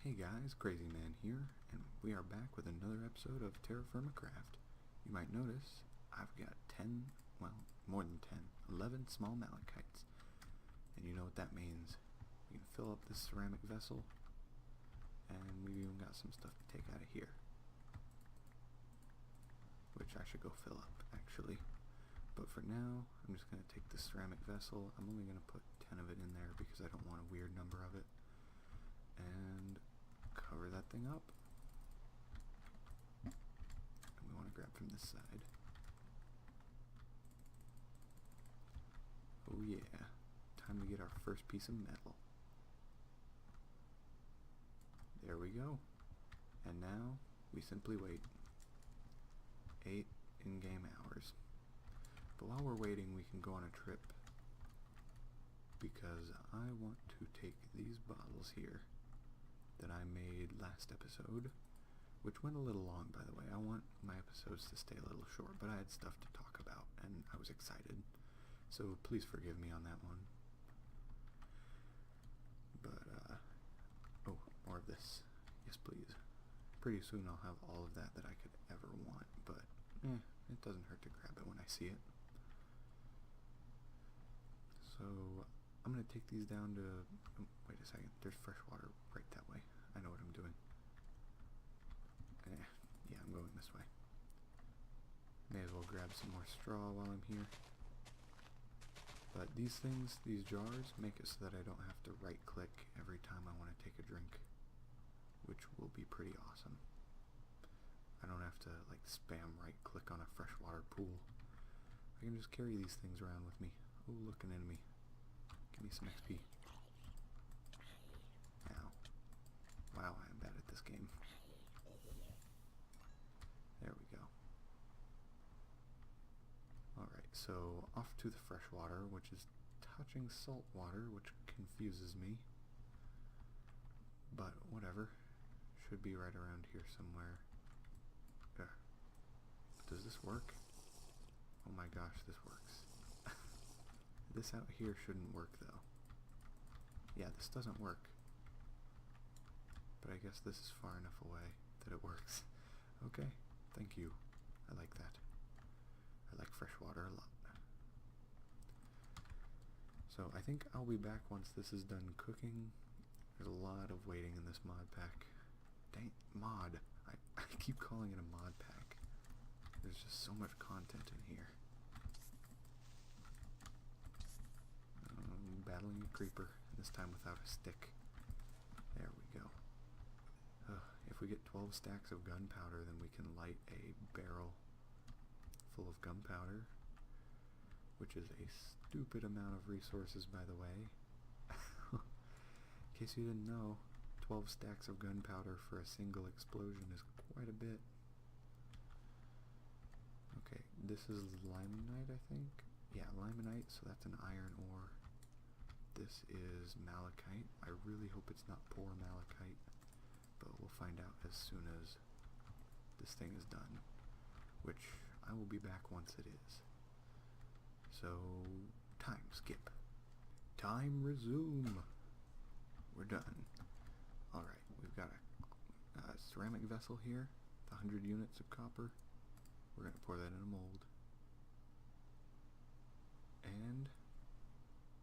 Hey guys, Crazy Man here, and we are back with another episode of TerraFirmaCraft. You might notice I've got 10, well, more than 10, 11 small malachites. And you know what that means. We can fill up this ceramic vessel, and we've even got some stuff to take out of here. Which I should go fill up, actually. But for now, I'm just going to take this ceramic vessel. I'm only going to put 10 of it in there because I don't want a weird number of it. And cover that thing up. And we want to grab from this side. Oh yeah, time to get our first piece of metal. There we go. And now we simply wait. 8 in-game hours. But while we're waiting, we can go on a trip, because I want to take these bottles here that I made last episode, which went a little long, by the way. I want my episodes to stay a little short, but I had stuff to talk about, and I was excited. So please forgive me on that one. But, oh, more of this. Yes, please. Pretty soon I'll have all of that I could ever want, but, it doesn't hurt to grab it when I see it. So, I'm going to take these down to... Oh, wait a second. There's fresh water right that way. I know what I'm doing. Yeah, I'm going this way. May as well grab some more straw while I'm here. But these things, these jars, make it so that I don't have to right-click every time I want to take a drink, which will be pretty awesome. I don't have to, like, spam right-click on a freshwater pool. I can just carry these things around with me. Oh, look, an enemy. Give me some XP. Ow. Wow, I am bad at this game. There we go. Alright, so off to the freshwater, which is touching salt water, which confuses me. But whatever. Should be right around here somewhere. There. Does this work? Oh my gosh, this works. This out here shouldn't work, though. Yeah, this doesn't work. But I guess this is far enough away that it works. Okay, thank you. I like that. I like fresh water a lot. So I think I'll be back once this is done cooking. There's a lot of waiting in this mod pack. Dang, mod. I keep calling it a mod pack. There's just so much content in here. Battling a creeper, this time without a stick. There we go. If we get 12 stacks of gunpowder, then we can light a barrel full of gunpowder, which is a stupid amount of resources, by the way. In case you didn't know, 12 stacks of gunpowder for a single explosion is quite a bit. Okay, this is limonite, I think? Yeah, limonite, so that's an iron ore. This is malachite. I really hope it's not poor malachite, but we'll find out as soon as this thing is done, which I will be back once it is. So, time skip. Time resume. We're done. Alright, we've got a ceramic vessel here, with 100 units of copper. We're going to pour that in a mold. And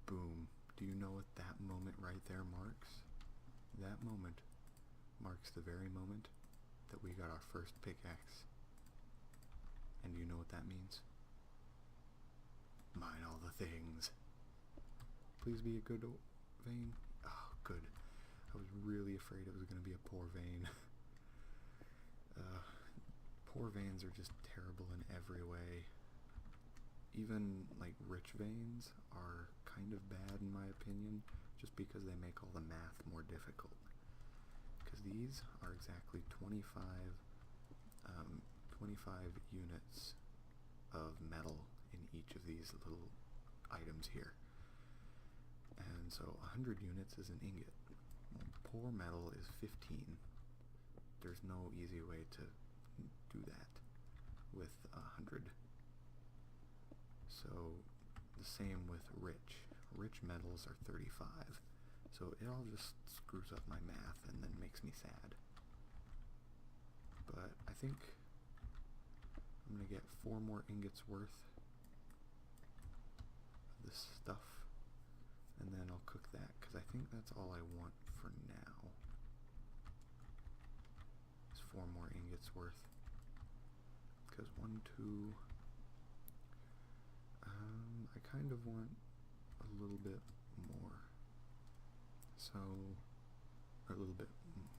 boom. Do you know what that moment right there marks? That moment marks the very moment that we got our first pickaxe. And do you know what that means? Mine all the things. Please be a good vein. Oh, good. I was really afraid it was going to be a poor vein. Poor veins are just terrible in every way. Even, like, rich veins are kind of bad in my opinion, just because they make all the math more difficult. Because these are exactly 25 units of metal in each of these little items here. And so 100 units is an ingot. Well, poor metal is 15. There's no easy way to do that with 100. So the same with rich. Rich metals are 35. So it all just screws up my math and then makes makes me sad. But I think I'm gonna get 4 more ingots worth of this stuff, and then I'll cook that, because I think that's all I want for now. Is 4 more ingots worth. Because 1, 2, I kind of want a little bit more. So, or a little bit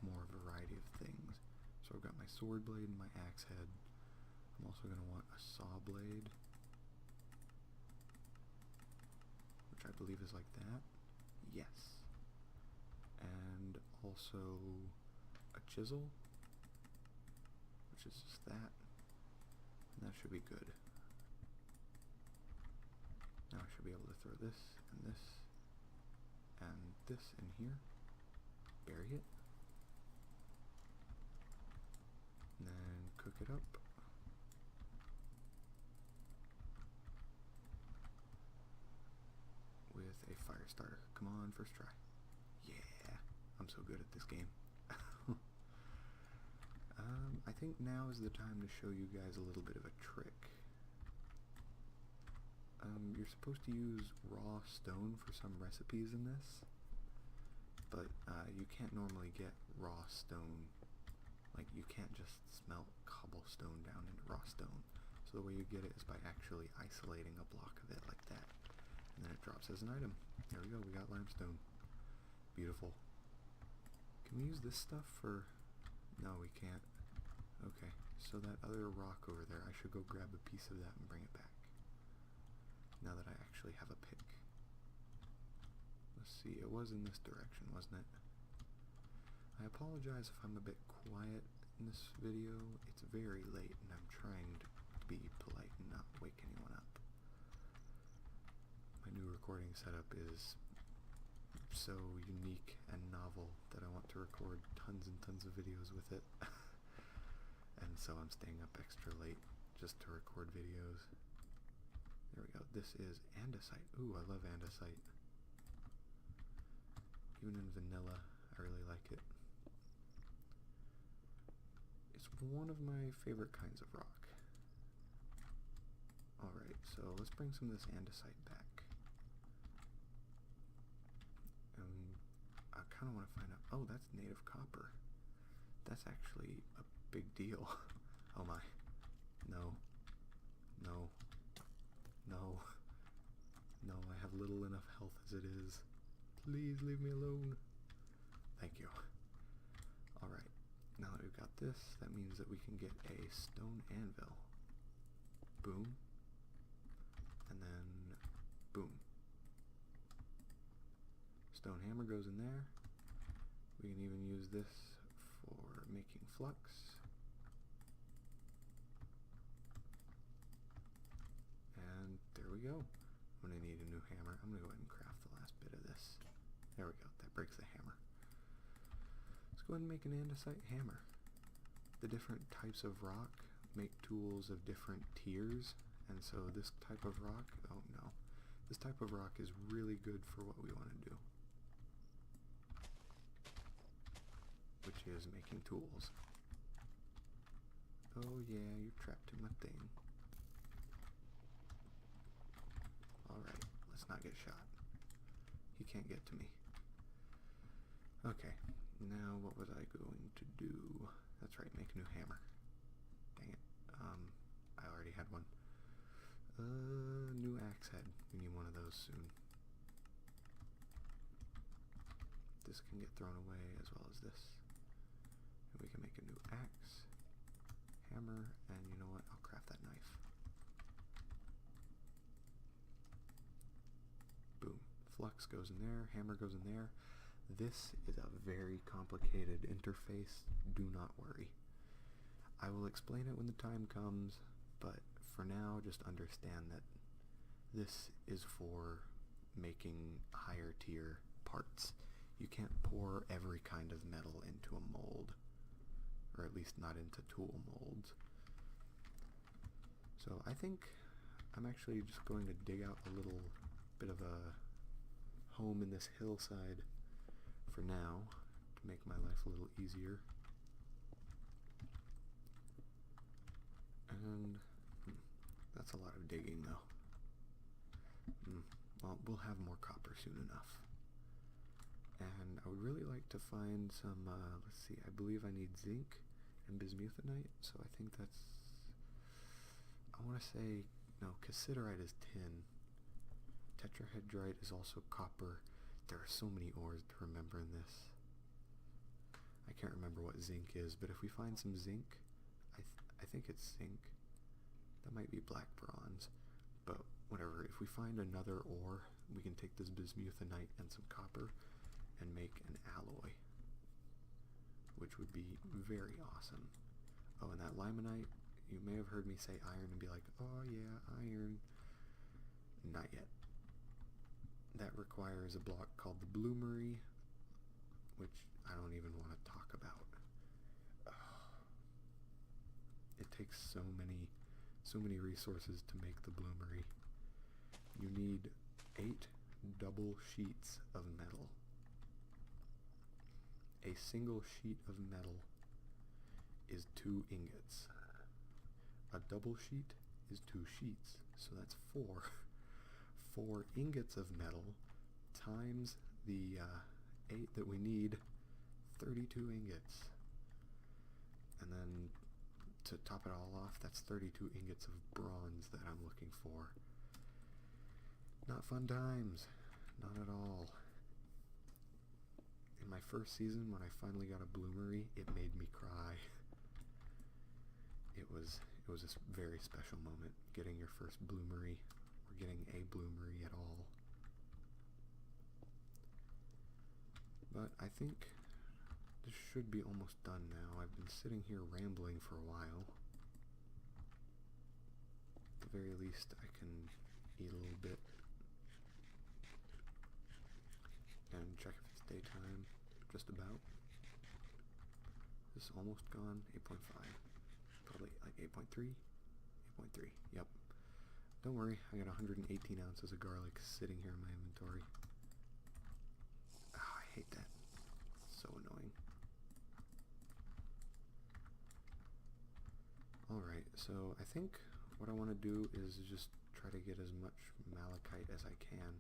more variety of things. So I've got my sword blade and my axe head. I'm also going to want a saw blade, which I believe is like that. Yes. And also a chisel, which is just that. And that should be good. Now I should be able to throw this and this and this in here. Bury it. And then cook it up. With a fire starter. Come on, first try. Yeah, I'm so good at this game. I think now is the time to show you guys a little bit of a trick. You're supposed to use raw stone for some recipes in this, but you can't normally get raw stone. Like, you can't just smelt cobblestone down into raw stone. So the way you get it is by actually isolating a block of it like that. And then it drops as an item. There we go, we got limestone. Beautiful. Can we use this stuff for... No, we can't. Okay, so that other rock over there, I should go grab a piece of that and bring it back. Now that I actually have a pick. Let's see, it was in this direction, wasn't it? I apologize if I'm a bit quiet in this video. It's very late and I'm trying to be polite and not wake anyone up. My new recording setup is so unique and novel that I want to record tons and tons of videos with it. And so I'm staying up extra late just to record videos. There we go. This is andesite. Ooh, I love andesite. Even in vanilla, I really like it. It's one of my favorite kinds of rock. Alright, so let's bring some of this andesite back. I kind of want to find out... Oh, that's native copper. That's actually a big deal. Oh my. No. No. No. No, I have little enough health as it is. Please leave me alone. Thank you. Alright, now that we've got this, that means that we can get a stone anvil. Boom. And then boom. Stone hammer goes in there. We can even use this for making flux. And there we go. I'm going to need a new hammer. I'm going to go ahead and craft the last bit of this. There we go. That breaks the hammer. Let's go ahead and make an andesite hammer. The different types of rock make tools of different tiers. And so this type of rock, oh no. This type of rock is really good for what we want to do, which is making tools. Oh yeah, you're trapped in my thing. Alright, let's not get shot. He can't get to me. Okay, now what was I going to do? That's right, make a new hammer. Dang it. I already had one. New axe head. We need one of those soon. This can get thrown away as well as this. And we can make a new axe, hammer, and you know what? I'll craft that knife. Boom. Flux goes in there, hammer goes in there. This is a very complicated interface. Do not worry. I will explain it when the time comes, but for now, just understand that this is for making higher tier parts. You can't pour every kind of metal into a mold, or at least not into tool molds. So I think I'm actually just going to dig out a little bit of a home in this hillside for now, to make my life a little easier. And that's a lot of digging though. Well, we'll have more copper soon enough. And I would really like to find some, let's see, I believe I need zinc and bismuthinite, so I think that's, I want to say, no, cassiterite is tin. Tetrahedrite is also copper. There are so many ores to remember in this. I can't remember what zinc is, but if we find some zinc, I think it's zinc. That might be black bronze, but whatever. If we find another ore, we can take this bismuthinite and some copper and make an alloy, which would be very awesome. Oh, and that limonite, you may have heard me say iron and be like, oh yeah, iron. Not yet. That requires a block called the bloomery, which I don't even want to talk about. It takes so many resources to make the bloomery. You need 8 double sheets of metal. A single sheet of metal is 2 ingots. A double sheet is 2 sheets, so that's 4. 4 ingots of metal times the 8 that we need, 32 ingots. And then to top it all off, that's 32 ingots of bronze that I'm looking for. Not fun times. Not at all. In my first season, when I finally got a bloomery, it made me cry. It was a very special moment, getting your first bloomery, or getting a bloomery at all. But I think this should be almost done now. I've been sitting here rambling for a while. At the very least, I can eat a little bit and check if it's daytime. Just about. This is almost gone. 8.5. Probably like 8.3. 8.3. Yep. Don't worry, I got 118 ounces of garlic sitting here in my inventory. Oh, I hate that. So annoying. Alright, so I think what I want to do is just try to get as much malachite as I can.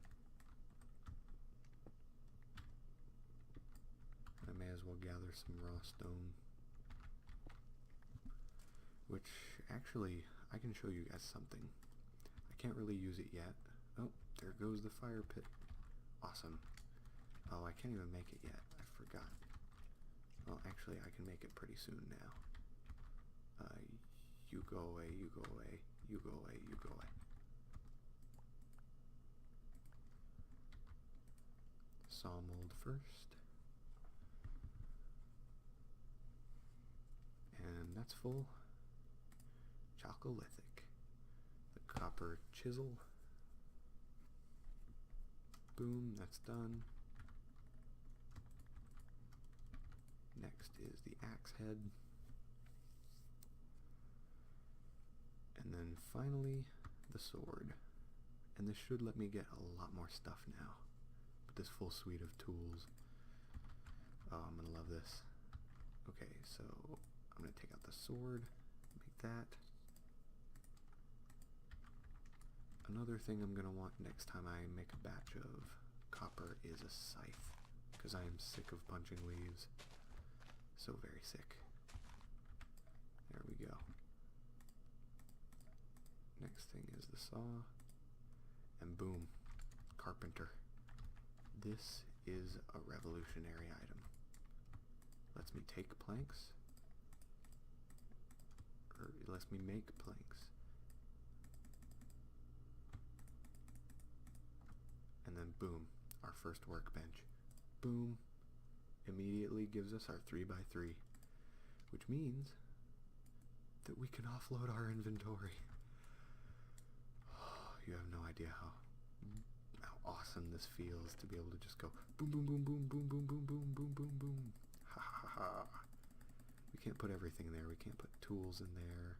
I may as well gather some raw stone. Which, actually, I can show you guys something. I can't really use it yet. Oh, there goes the fire pit. Awesome. Oh, I can't even make it yet. I forgot. Well, actually, I can make it pretty soon now. You go away, you go away, you go away, you go away. Saw mold first. And that's full. Chalcolithic. The copper chisel. Boom, that's done. Next is the axe head. And then finally, the sword. And this should let me get a lot more stuff now. With this full suite of tools. Oh, I'm gonna love this. Okay, so I'm gonna take out the sword, make that. Another thing I'm gonna want next time I make a batch of copper is a scythe, because I am sick of punching leaves. So very sick. There we go. Next thing is the saw, and boom, carpenter. This is a revolutionary item. Lets me take planks, or it lets me make planks. And then boom, our first workbench. Boom, immediately gives us our 3x3, which means that we can offload our inventory. You have no idea how awesome this feels to be able to just go boom, boom, boom, boom, boom, boom, boom, boom, boom, boom, boom. Ha ha ha. We can't put everything there. We can't put tools in there.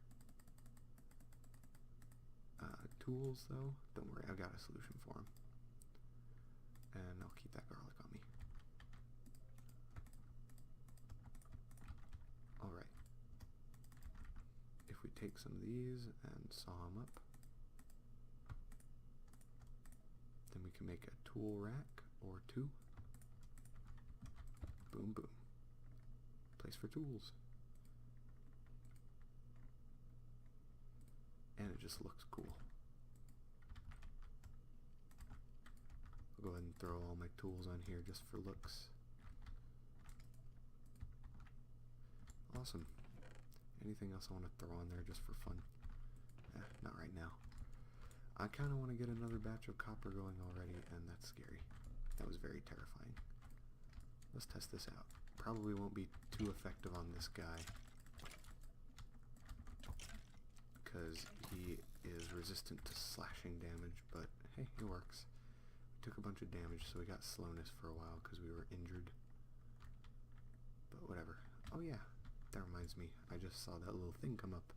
Tools, though, don't worry. I've got a solution for them. And I'll keep that garlic on me. take some of these and saw them up. Then we can make a tool rack or two. Boom, boom. Place for tools. And it just looks cool. I'll go ahead and throw all my tools on here just for looks. Awesome. Anything else I want to throw on there just for fun? Not right now. I kind of want to get another batch of copper going already, and that's scary. That was very terrifying. Let's test this out. Probably won't be too effective on this guy, because he is resistant to slashing damage, but hey, it works. We took a bunch of damage, so we got slowness for a while because we were injured. But whatever. Oh yeah, that reminds me. I just saw that little thing come up.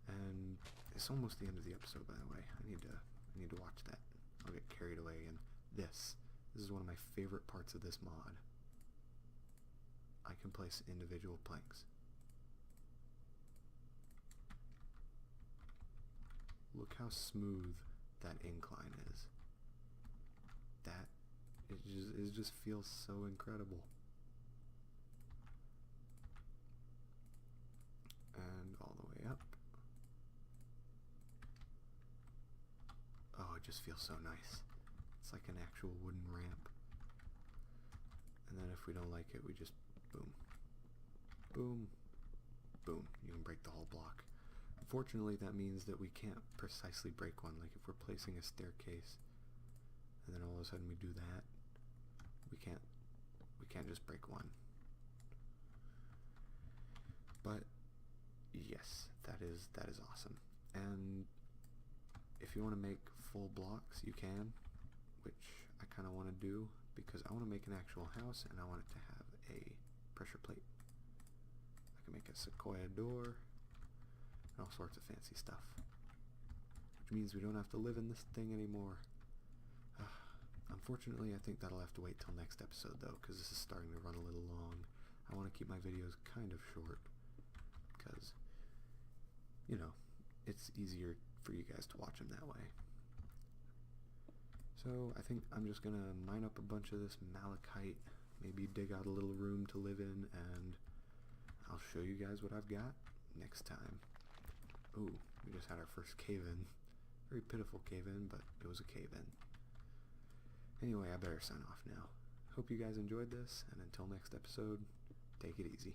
And it's almost the end of the episode, by the way. I need to watch that. I'll get carried away. And this is one of my favorite parts of this mod. I can place individual planks. Look how smooth that incline is. That it just feels so incredible. And all the way up. Oh, it just feels so nice. It's like an actual wooden ramp. And then if we don't like it, we just boom, boom, boom. You can break the whole block. Unfortunately, that means that we can't precisely break one. Like if we're placing a staircase, and then all of a sudden we do that, we can't just break one. But yes, that is awesome. And if you want to make full blocks, you can, which I kind of want to do because I want to make an actual house and I want it to have a pressure plate. I can make a sequoia door and all sorts of fancy stuff, which means we don't have to live in this thing anymore. Unfortunately, I think that'll have to wait till next episode though, because this is starting to run a little long. I want to keep my videos kind of short because, you know, it's easier for you guys to watch them that way. So I think I'm just gonna mine up a bunch of this malachite, maybe dig out a little room to live in, and I'll show you guys what I've got next time. Ooh, we just had our first cave-in. Very pitiful cave-in, but it was a cave-in. Anyway, I better sign off now. Hope you guys enjoyed this, and until next episode, take it easy.